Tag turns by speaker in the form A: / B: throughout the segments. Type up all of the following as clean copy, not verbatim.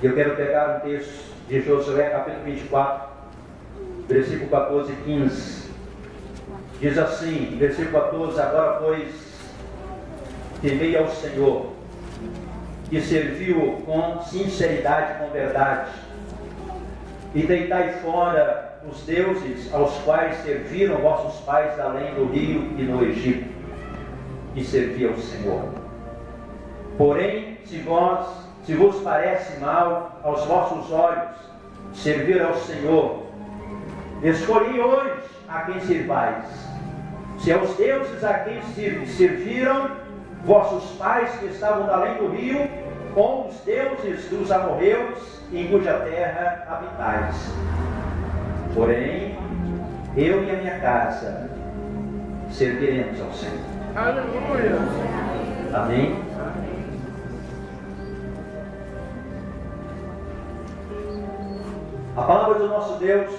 A: Eu quero pegar um texto de Josué, capítulo 24, versículo 14 e 15. Diz assim, versículo 14: agora, pois, temei ao Senhor, e servi-o com sinceridade e com verdade, e deitai fora os deuses aos quais serviram vossos pais além do rio e no Egito, e servi ao Senhor. Porém, se vos parece mal aos vossos olhos servir ao Senhor, escolhi hoje a quem servais, se aos deuses a quem serviram vossos pais que estavam além do rio, ou os deuses dos amorreus em cuja terra habitais. Porém, eu e a minha casa serviremos ao Senhor.
B: Aleluia.
A: Amém? A palavra do nosso Deus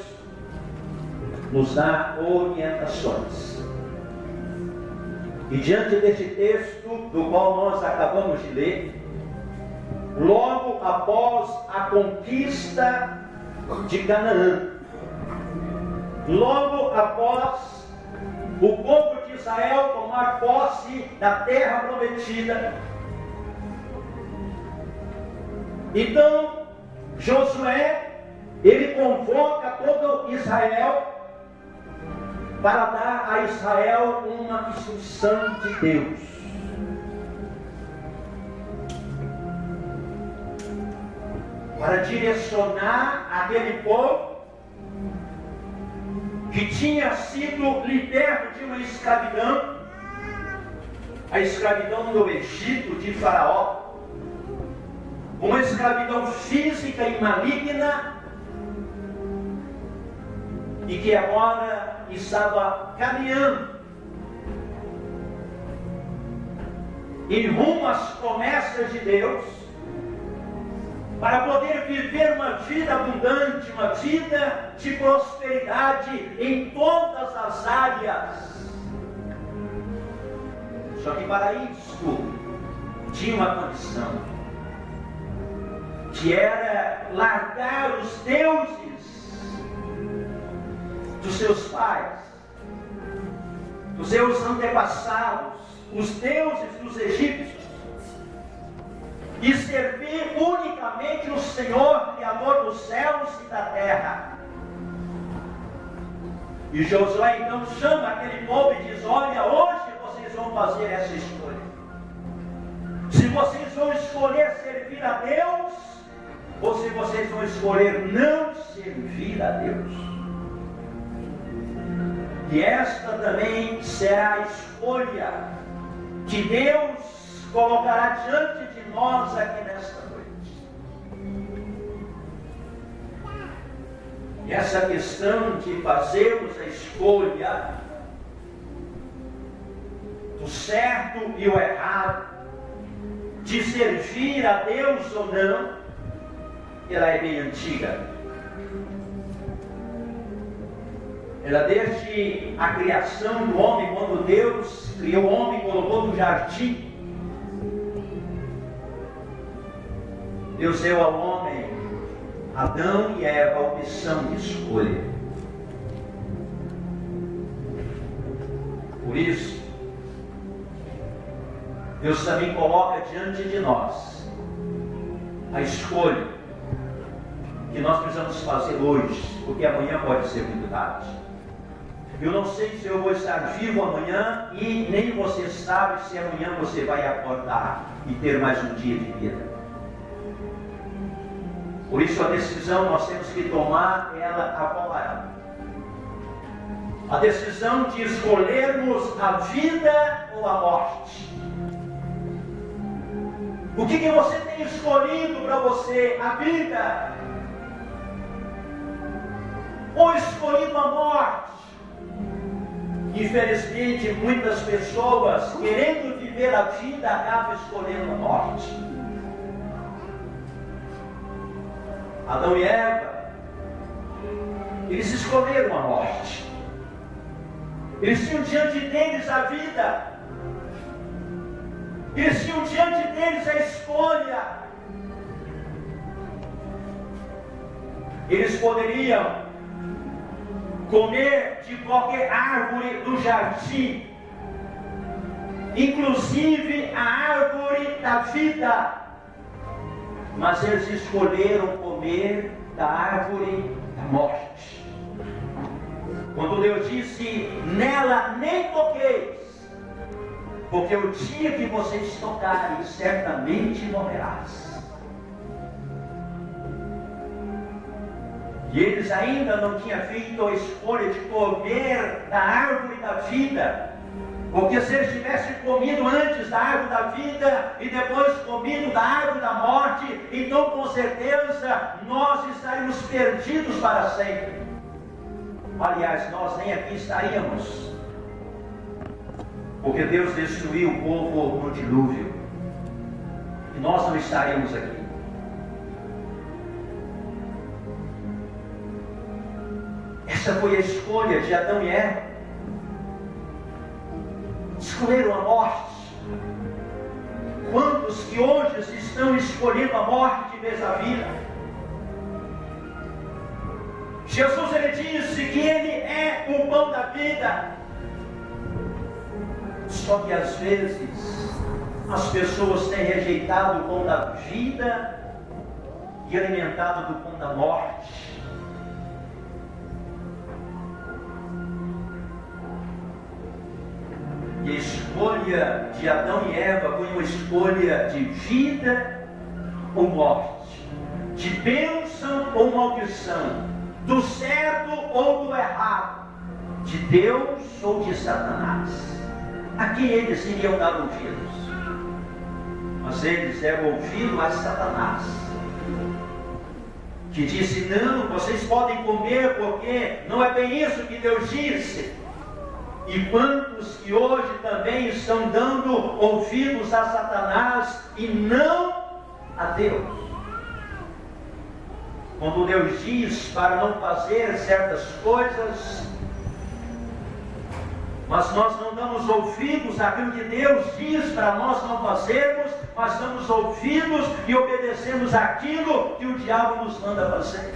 A: nos dá orientações. E diante deste texto, do qual nós acabamos de ler, logo após a conquista de Canaã, logo após o povo de Israel tomar posse da terra prometida, então Josué, ele convoca todo Israel para dar a Israel uma instrução de Deus. Para direcionar aquele povo que tinha sido liberto de uma escravidão, a escravidão do Egito de Faraó, uma escravidão física e maligna, e que agora estava caminhando em rumo às promessas de Deus, para poder viver uma vida abundante, uma vida de prosperidade em todas as áreas. Só que para isso tinha uma condição, que era largar os deuses dos seus pais, dos seus antepassados, os deuses dos egípcios, e servir unicamente o Senhor, Criador dos céus e da terra. E Josué então chama aquele povo e diz: olha, hoje vocês vão fazer essa escolha. Se vocês vão escolher servir a Deus, ou se vocês vão escolher não servir a Deus. E esta também será a escolha que Deus colocará diante de nós aqui nesta noite. E essa questão de fazermos a escolha do certo e o errado, de servir a Deus ou não, ela é bem antiga. Ela desde a criação do homem, quando Deus criou o homem e colocou no jardim, Deus deu ao homem, Adão e Eva, a opção de escolha. Por isso, Deus também coloca diante de nós a escolha que nós precisamos fazer hoje, porque amanhã pode ser muito tarde. Eu não sei se eu vou estar vivo amanhã, e nem você sabe se amanhã você vai acordar e ter mais um dia de vida. Por isso a decisão nós temos que tomar ela agora. A decisão de escolhermos a vida ou a morte. O que você tem escolhido para você? A vida? Ou escolhido a morte? Infelizmente, muitas pessoas, querendo viver a vida, acabam escolhendo a morte. Adão e Eva, eles escolheram a morte. Eles tinham diante deles a vida. Eles tinham diante deles a escolha. Eles poderiam comer de qualquer árvore do jardim, inclusive a árvore da vida, mas eles escolheram comer da árvore da morte. Quando Deus disse: nela nem toqueis, porque o dia que vocês tocarem, certamente morrerás. E eles ainda não tinham feito a escolha de comer da árvore da vida, porque se eles tivessem comido antes da árvore da vida e depois comido da árvore da morte, então com certeza nós estaríamos perdidos para sempre. Aliás, nós nem aqui estaríamos, porque Deus destruiu o povo no dilúvio, e nós não estaríamos aqui. Essa foi a escolha de Adão e Eva. Escolheram a morte. Quantos que hoje estão escolhendo a morte de vez a vida? Jesus, ele disse que ele é o pão da vida. Só que às vezes as pessoas têm rejeitado o pão da vida e alimentado do pão da morte. E a escolha de Adão e Eva foi uma escolha de vida ou morte, de bênção ou maldição, do certo ou do errado, de Deus ou de Satanás. A quem eles iriam dar ouvidos? Mas eles deram ouvido a Satanás, que disse: não, vocês podem comer, porque não é bem isso que Deus disse. E quantos que hoje também estão dando ouvidos a Satanás e não a Deus? Quando Deus diz para não fazer certas coisas, mas nós não damos ouvidos àquilo que Deus diz para nós não fazermos, mas damos ouvidos e obedecemos àquilo que o diabo nos manda fazer.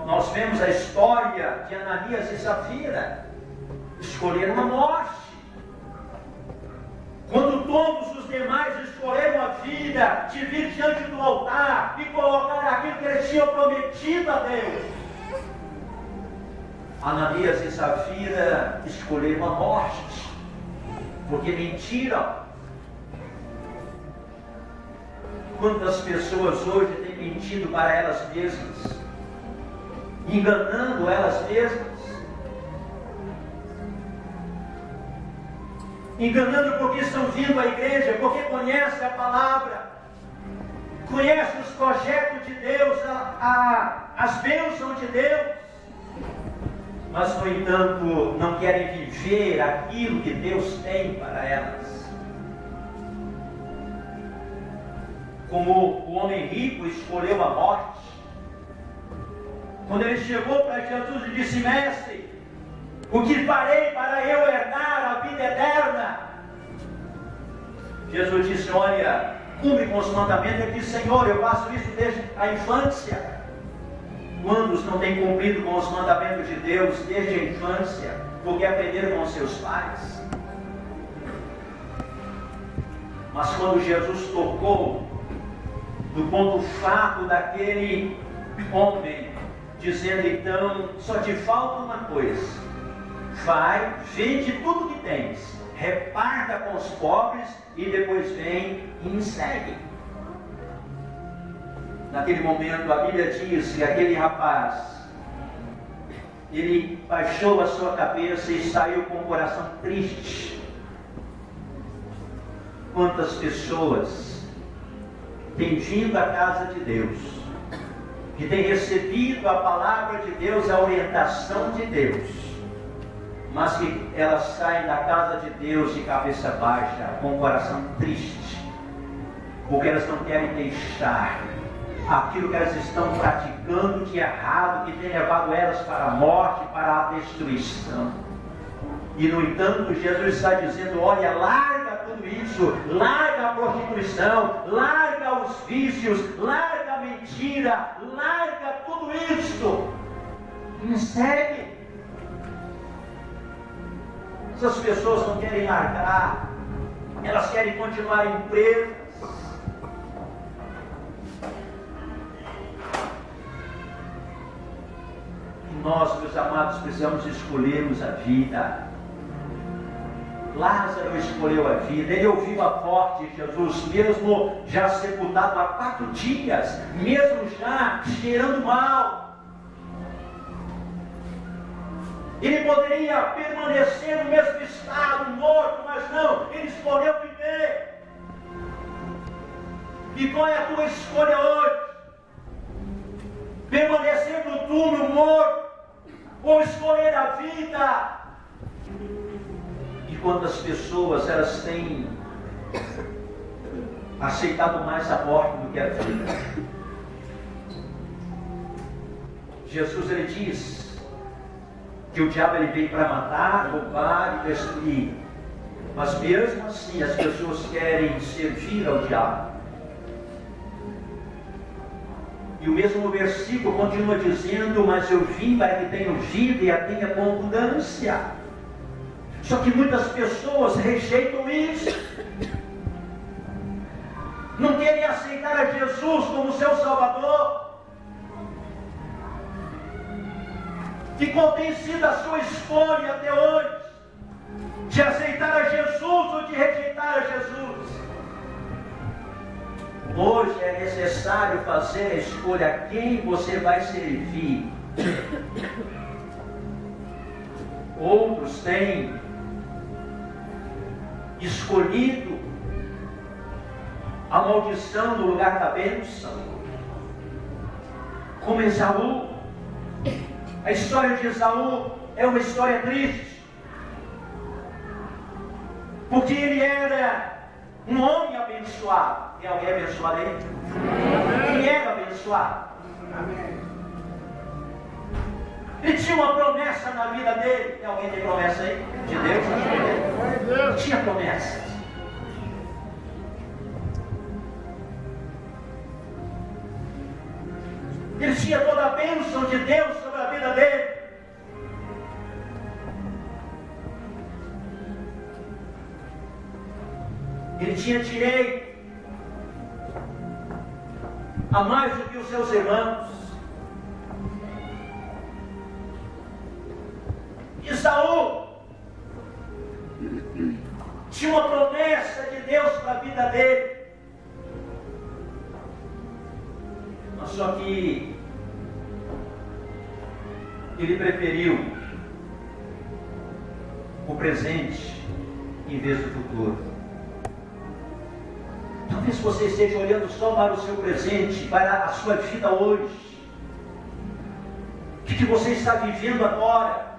A: Nós vemos a história de Ananias e Safira. Escolheram a morte. Quando todos os demais escolheram a vida, de vir diante do altar e colocar aquilo que eles tinham prometido a Deus, Ananias e Safira escolheram a morte, porque mentiram. Quantas pessoas hoje têm mentido para elas mesmas, enganando elas mesmas, enganando porque estão vindo à igreja, porque conhecem a palavra, conhecem os projetos de Deus, as bênçãos de Deus, mas no entanto não querem viver aquilo que Deus tem para elas. Como o homem rico escolheu a morte, quando ele chegou para Jesus e disse: mestre, o que farei para eu herdar a vida eterna? Jesus disse: olha, cumpre com os mandamentos. Ele disse: Senhor, eu faço isso desde a infância. Quantos não têm cumprido com os mandamentos de Deus desde a infância, porque aprenderam com seus pais? Mas quando Jesus tocou no ponto fraco daquele homem, dizendo: então, só te falta uma coisa, vai, vende tudo que tens, reparta com os pobres e depois vem e me segue. Naquele momento a Bíblia diz que aquele rapaz, ele baixou a sua cabeça e saiu com o coração triste. Quantas pessoas têm vindo à casa de Deus, que têm recebido a palavra de Deus, a orientação de Deus, mas que elas saem da casa de Deus de cabeça baixa, com o coração triste, porque elas não querem deixar aquilo que elas estão praticando de errado, que tem levado elas para a morte, para a destruição. E no entanto Jesus está dizendo: olha, larga tudo isso, larga a prostituição, larga os vícios, larga a mentira, larga tudo isso. Me segue. Essas pessoas não querem largar, elas querem continuar presas. E nós, meus amados, precisamos escolhermos a vida. Lázaro escolheu a vida, ele ouviu a voz de Jesus, mesmo já sepultado há 4 dias, mesmo já cheirando mal. Ele poderia permanecer no mesmo estado, morto, mas não, ele escolheu viver. E qual é a tua escolha hoje? Permanecer no túmulo morto, ou escolher a vida? E quantas pessoas elas têm aceitado mais a morte do que a vida? Jesus, ele diz que o diabo ele veio para matar, roubar e destruir. Mas mesmo assim as pessoas querem servir ao diabo. E o mesmo versículo continua dizendo: mas eu vim para que tenham vida e a tenha com abundância. Só que muitas pessoas rejeitam isso. Não querem aceitar a Jesus como seu Salvador. E qual tem sido a sua escolha até hoje? De aceitar a Jesus ou de rejeitar a Jesus? Hoje é necessário fazer a escolha a quem você vai servir. Outros têm escolhido a maldição no lugar da bênção, como Esaú. A história de Esaú é uma história triste, porque ele era um homem abençoado. Tem alguém abençoado aí? Ele era abençoado. Ele tinha uma promessa na vida dele. Tem alguém que tem promessa aí? De Deus? Ele tinha promessas. Ele tinha toda a bênção de Deus sobre a vida dele. Ele tinha direito a mais do que os seus irmãos. Esaú tinha uma promessa de Deus para a vida dele. Mas só que ele preferiu o presente em vez do futuro. Talvez você esteja olhando só para o seu presente, para a sua vida hoje. O que você está vivendo agora?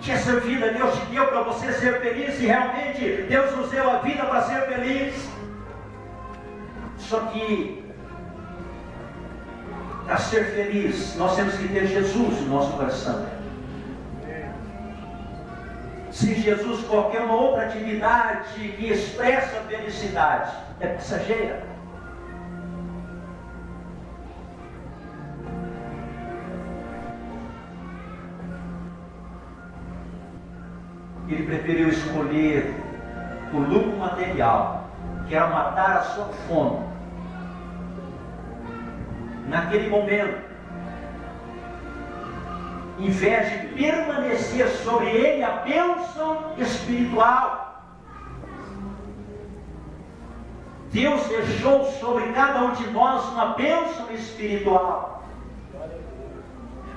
A: Que essa vida Deus te deu para você ser feliz, e realmente Deus nos deu a vida para ser feliz. Só que para ser feliz nós temos que ter Jesus no nosso coração. Sem Jesus, qualquer uma outra atividade que expressa a felicidade é passageira. Ele preferiu escolher o lucro material, que era matar a sua fome. Naquele momento, em vez de permanecer sobre ele a bênção espiritual, Deus deixou sobre cada um de nós uma bênção espiritual.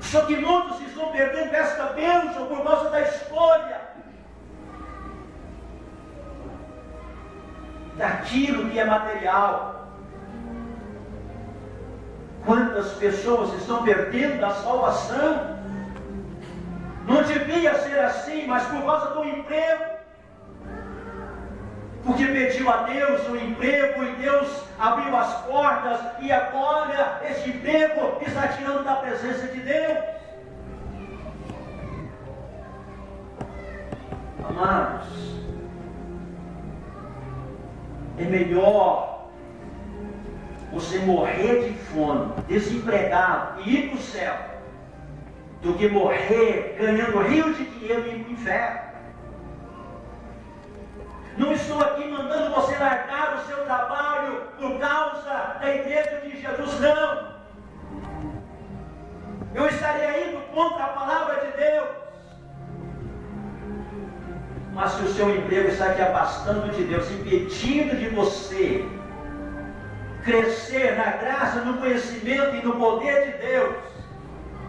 A: Só que muitos estão perdendo esta bênção por causa da escolha daquilo que é material. Quantas pessoas estão perdendo a salvação? Não devia ser assim, mas por causa do emprego, porque pediu a Deus um emprego e Deus abriu as portas, e agora esse emprego está tirando da presença de Deus. Amados, é melhor você morrer de fome, desempregado e ir para o céu, do que morrer ganhando rios de dinheiro e ir para o inferno. Não estou aqui mandando você largar o seu trabalho por causa da igreja de Jesus, não. Eu estaria indo contra a palavra de Deus. Mas se o seu emprego está te afastando de Deus, impedindo de você crescer na graça, no conhecimento e no poder de Deus,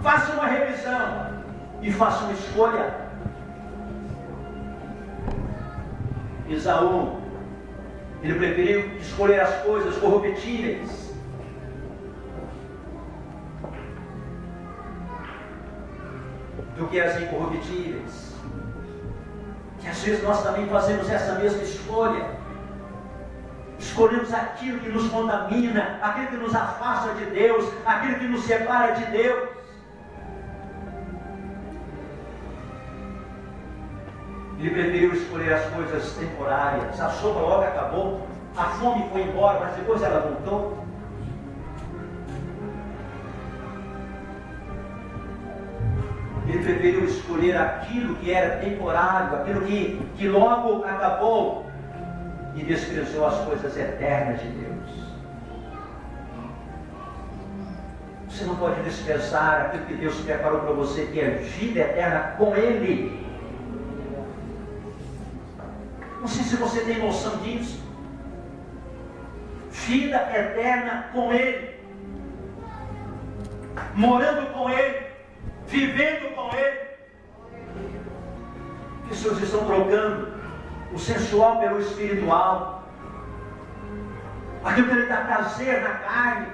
A: faça uma revisão e faça uma escolha. Esaú, ele preferiu escolher as coisas corruptíveis do que as incorruptíveis. E às vezes nós também fazemos essa mesma escolha. Escolhemos aquilo que nos contamina, aquilo que nos afasta de Deus, aquilo que nos separa de Deus. Ele preferiu escolher as coisas temporárias. A sopa logo acabou, a fome foi embora, mas depois ela voltou. Ele preferiu escolher aquilo que era temporário, aquilo que logo acabou, e desprezou as coisas eternas de Deus. Você não pode desprezar aquilo que Deus preparou para você, que é vida eterna com Ele. Não sei se você tem noção disso. Vida eterna com Ele, morando com Ele, vivendo com Ele. Pessoas estão trocando o sensual pelo espiritual, aquilo que lhe dá prazer na carne,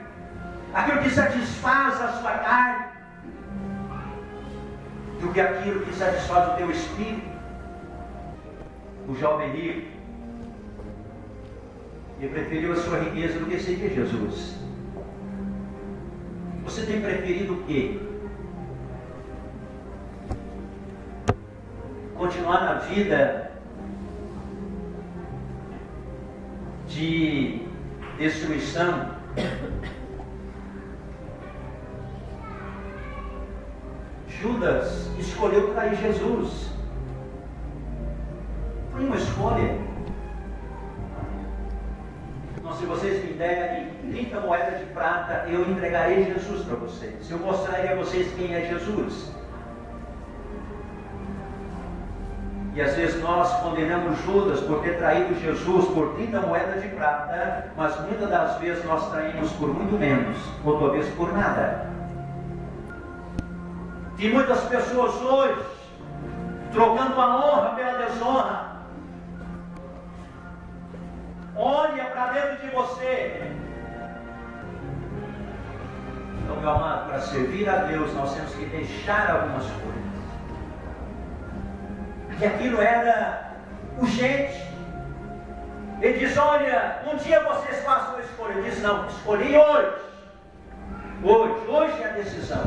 A: aquilo que satisfaz a sua carne, do que aquilo que satisfaz o teu espírito. O jovem rico, ele preferiu a sua riqueza do que seguir Jesus. Você tem preferido o quê? Continuar na vida de destruição, Judas escolheu trair Jesus. Foi uma escolha. Então, se vocês me derem 30 moedas de prata, eu entregarei Jesus para vocês. Eu mostrarei a vocês quem é Jesus. E às vezes nós condenamos Judas por ter traído Jesus por 30 moedas de prata, mas muitas das vezes nós traímos por muito menos, ou talvez por nada. E muitas pessoas hoje, trocando a honra pela desonra, olha para dentro de você. Então, meu amado, para servir a Deus, nós temos que deixar algumas coisas. Que aquilo era urgente. Ele diz: olha, um dia vocês façam a escolha. Ele diz: não, escolhi hoje. Hoje é a decisão.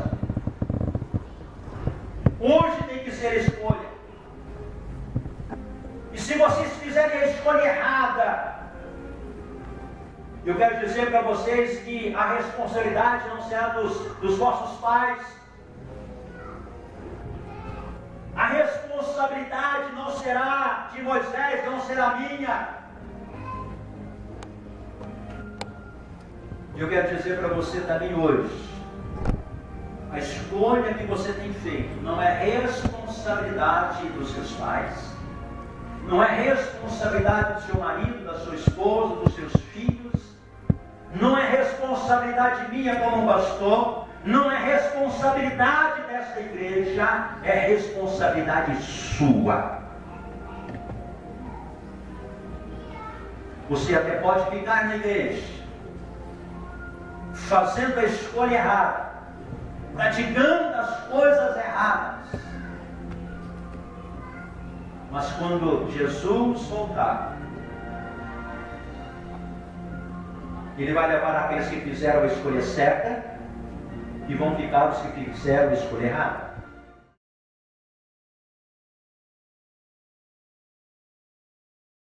A: Hoje tem que ser a escolha. E se vocês fizerem a escolha errada, eu quero dizer para vocês que a responsabilidade não será dos vossos pais. A responsabilidade não será de Moisés, não será minha. Eu quero dizer para você também hoje, a escolha que você tem feito não é responsabilidade dos seus pais, não é responsabilidade do seu marido, da sua esposa, dos seus filhos, não é responsabilidade minha como pastor, não é responsabilidade dessa igreja, é responsabilidade sua. Você até pode ficar na igreja, fazendo a escolha errada, praticando as coisas erradas, mas quando Jesus voltar, Ele vai levar aqueles que fizeram a escolha certa e vão ficar os que fizeram a escolha errada.